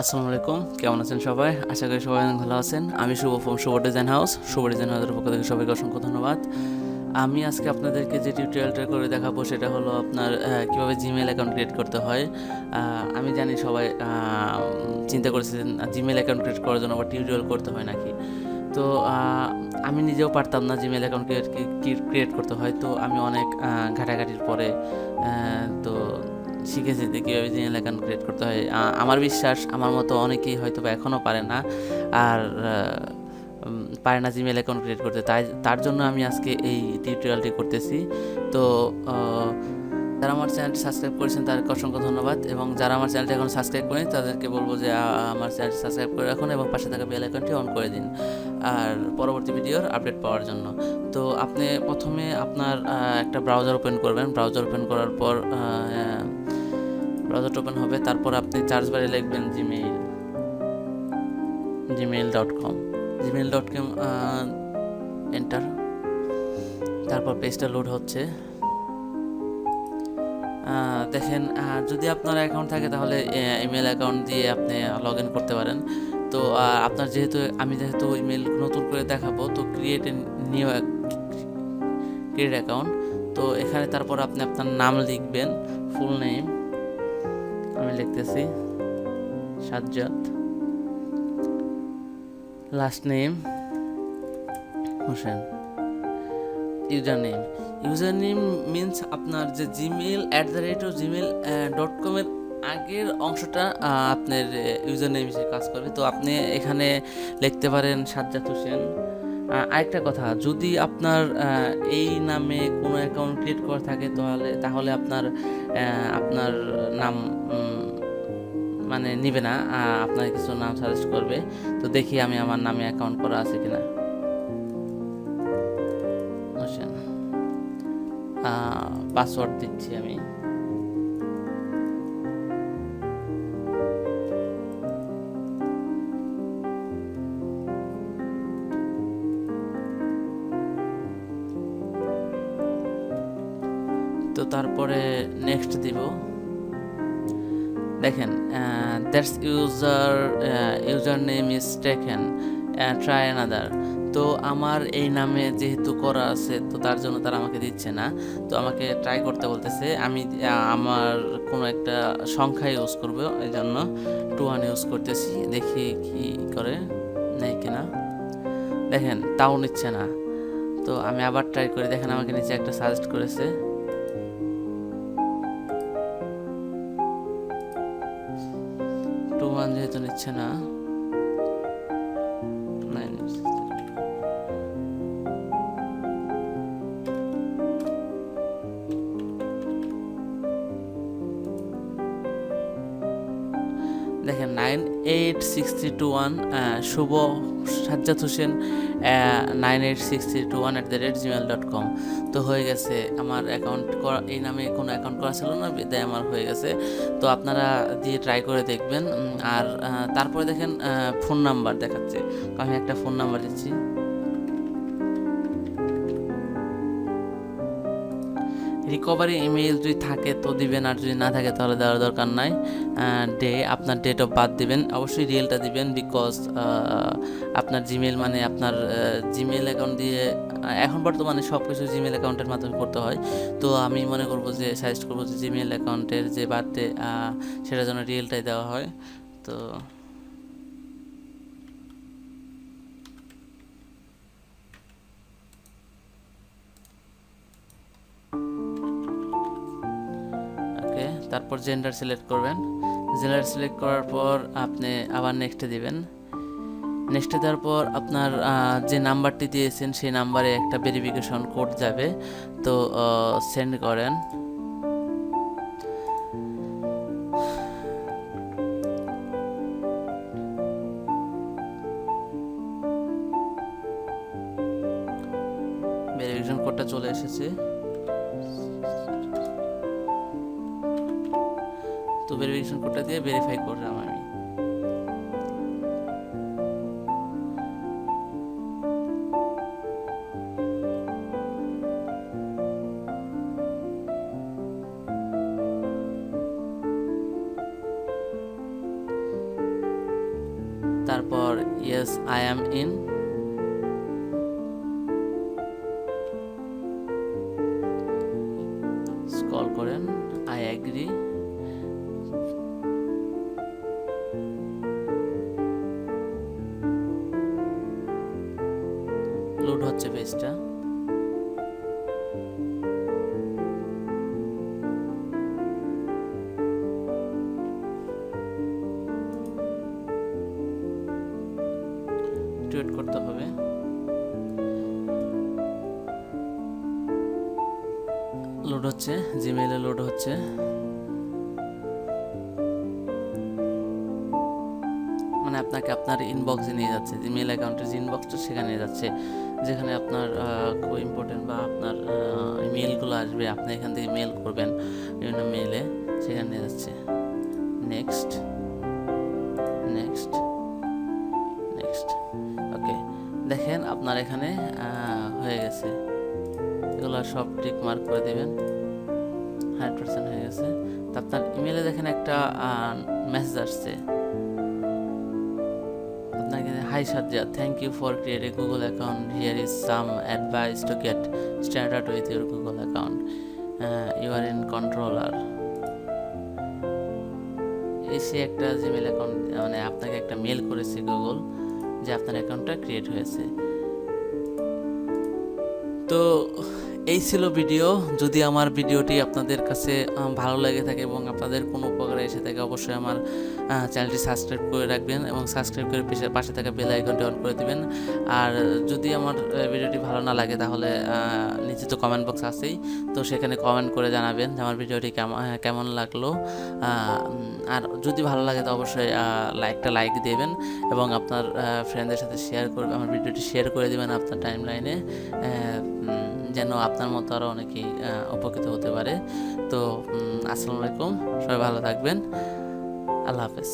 আসসালামু আলাইকুম, কেমন আছেন সবাই? আশা করি সবাই অনেক ভালো আছেন। আমি Shubho from Shubho design house. Shubho design হাউসের পক্ষ থেকে সবাইকে অসংখ্য ধন্যবাদ। আমি আজকে আপনাদেরকে যে টিউটোরিয়ালটা করে দেখাবো সেটা হলো আপনার কীভাবে জিমেল অ্যাকাউন্ট ক্রিয়েট করতে হয়। আমি জানি সবাই চিন্তা করেছেন জিমেল অ্যাকাউন্ট ক্রিয়েট করার জন্য আবার টিউটোরিয়াল করতে হয় নাকি। তো আমি নিজেও পারতাম না জিমেল অ্যাকাউন্ট ক্রিয়েট করতে হয়। তো আমি অনেক ঘাটাঘাটির পরে তো শিখেছি যে কীভাবে জিমেল অ্যাকাউন্ট ক্রিয়েট করতে হয়। আমার বিশ্বাস আমার মতো অনেকেই হয়তো বা এখনও পারে না, আর পারে না জিমেল অ্যাকাউন্ট ক্রিয়েট করতে। তার জন্য আমি আজকে এই টিউটোরিয়ালটি করতেছি। তো যারা আমার চ্যানেলটি সাবস্ক্রাইব করেছেন তাদেরকে অসংখ্য ধন্যবাদ, এবং যারা আমার চ্যানেলটি এখন সাবস্ক্রাইব করেন তাদেরকে বলবো যে আমার চ্যানেলটি সাবস্ক্রাইব করে রাখুন এবং পাশে থাকা বেল আইকনটি অন করে দিন আর পরবর্তী ভিডিওর আপডেট পাওয়ার জন্য। তো আপনি প্রথমে আপনার একটা ব্রাউজার ওপেন করবেন। ব্রাউজার ওপেন করার পর ব্রাউজারটা ওপেন হবে, তারপর আপনি সার্চ বারে লিখবেন gmail.com এন্টার। তারপর পেজটা লোড হচ্ছে। দেখেন, যদি আপনার অ্যাকাউন্ট থাকে তাহলে ইমেল অ্যাকাউন্ট দিয়ে আপনি লগ ইন করতে পারেন। তো আপনার আমি যেহেতু ইমেল নতুন করে দেখাবো, তো ক্রিয়েট অ্যাকাউন্ট। তো এখানে তারপর আপনি আপনার নাম লিখবেন, ফুল নেম। আমি লিখতেছি Sajjad, last name Hossain, user name means আপনার যে gmail@gmail.com এর আগের অংশটা আপনার ইউজার নেম হিসেবে কাজ করবে। তো আপনি এখানে লিখতে পারেন সাজ্জাদ হোসেন। আরেকটা কথা, যদি আপনার এই নামে কোনো অ্যাকাউন্ট ক্রিয়েট করা থাকে তাহলে আপনার আপনার নাম মানে নিবে না, আপনার কিছু নাম সাজেস্ট করবে। তো দেখি আমি আমার নামে অ্যাকাউন্ট করা আছে কিনা। হোসেন, পাসওয়ার্ড দিচ্ছি আমি। তো তারপরে নেক্সট দিব। দেখেন, that's user name is taken, try another. তো আমার এই নামে যেহেতু করা আছে, তো তার জন্য তারা আমাকে দিচ্ছে না। তো আমাকে ট্রাই করতে বলতেছে। আমি আমার কোনো একটা সংখ্যা ইউজ করব, এই জন্য 21 ইউজ করতেছি। দেখি কি করে, নেই কিনা। দেখেন, তাও নিচ্ছে না। তো আমি আবার ট্রাই করি। দেখেন, আমাকে নিচে একটা সাজেস্ট করেছে। যেহেতু নিচ্ছে না, দেখেন 986321 শুভ সাজ্জাদ হোসেন 986321@gmail.com। তো হয়ে গেছে আমার অ্যাকাউন্ট করা। এই নামে কোনো অ্যাকাউন্ট করা ছিল না, বিদায় আমার হয়ে গেছে। তো আপনারা দিয়ে ট্রাই করে দেখবেন। আর তারপরে দেখেন ফোন নাম্বার দেখাচ্ছে। আমি একটা ফোন নাম্বার দিচ্ছি। রিকভারি ইমেইল যদি থাকে তো দিবেন, আর যদি না থাকে তাহলে দেওয়ার দরকার নাই। আপনার ডেট অফ বার্থ দিবেন, অবশ্যই রিয়েলটা দিবেন, বিকজ আপনার জিমেল মানে আপনার জিমেল অ্যাকাউন্ট দিয়ে এখন বর্তমানে সব কিছু জিমেল অ্যাকাউন্টের মাধ্যমে করতে হয়। তো আমি মনে করবো যে সাজেস্ট করবো যে জিমেল অ্যাকাউন্টের যে বার্থডে সেটার জন্য রিয়েলটাই দেওয়া হয়। তো তারপর জেন্ডার সিলেক্ট করবেন। জেন্ডার সিলেক্ট করার পর আপনি আবার নেক্সটে দিবেন। নেক্সটে দেওয়ার পর আপনার যে নাম্বারটি দিয়েছেন সেই নাম্বারে একটা ভেরিফিকেশন কোড যাবে। তো সেন্ড করেন। ভেরিফিকেশন কোডটা চলে এসেছে। তো ভেরিফিকেশন কোডটা দিয়ে ভেরিফাই করলাম আমি। তারপর yes I am in, scroll করেন, আই অ্যাগ্রি, লোড হচ্ছে পেজটা। ওয়েট করতে হবে। লোড হচ্ছে, জিমেইলে লোড হচ্ছে। মানে আপনাকে আপনার ইনবক্সে নিয়ে যাচ্ছে, জিমেইল অ্যাকাউন্টের যে ইনবক্সটা সেখানে নিয়ে যাচ্ছে, যেখানে আপনার খুব ইম্পর্টেন্ট বা আপনার মেইলগুলো আসবে, আপনি এখান থেকে মেইল করবেন বিভিন্ন মেইলে, সেখানে নিয়ে যাচ্ছে। নেক্সট নেক্সট নেক্সট, ওকে। দেখেন আপনার এখানে হয়ে গেছে, এগুলো সব টিক মার্ক করে দেবেন, 100% হয়ে গেছে। তো আপনার ইমেলে দেখেন একটা মেসেজ আসছে আপনাকে, hi Sajja, thank you for create a Google account, here is some advice to get started with your Google account, you are in controller. সে একটা জিমেল অ্যাকাউন্ট, মানে আপনাকে একটা মেল করেছে গুগল যে আপনার অ্যাকাউন্টটা ক্রিয়েট হয়েছে। তো এই ছিল ভিডিও। যদি আমার ভিডিওটি আপনাদের কাছে ভালো লেগে থাকে এবং আপনাদের কোনো উপকারে এসে থাকে, অবশ্যই আমার চ্যানেলটি সাবস্ক্রাইব করে রাখবেন এবং সাবস্ক্রাইব করে পাশে থাকা বেল আইকনটি অন করে দিবেন। আর যদি আমার ভিডিওটি ভালো না লাগে তাহলে নিচে তো কমেন্ট বক্স আছেই, তো সেখানে কমেন্ট করে জানাবেন যে আমার ভিডিওটি কেমন লাগলো। আর যদি ভালো লাগে তো অবশ্যই লাইক দেবেন এবং আপনার ফ্রেন্ডদের সাথে শেয়ার করবেন, আমার ভিডিওটি শেয়ার করে দেবেন আপনার টাইমলাইনে, যেন আপনার মতো আরও অনেকেই উপকৃত হতে পারে। তো আসসালামু আলাইকুম, সবাই ভালো থাকবেন, আল্লাহ হাফেজ।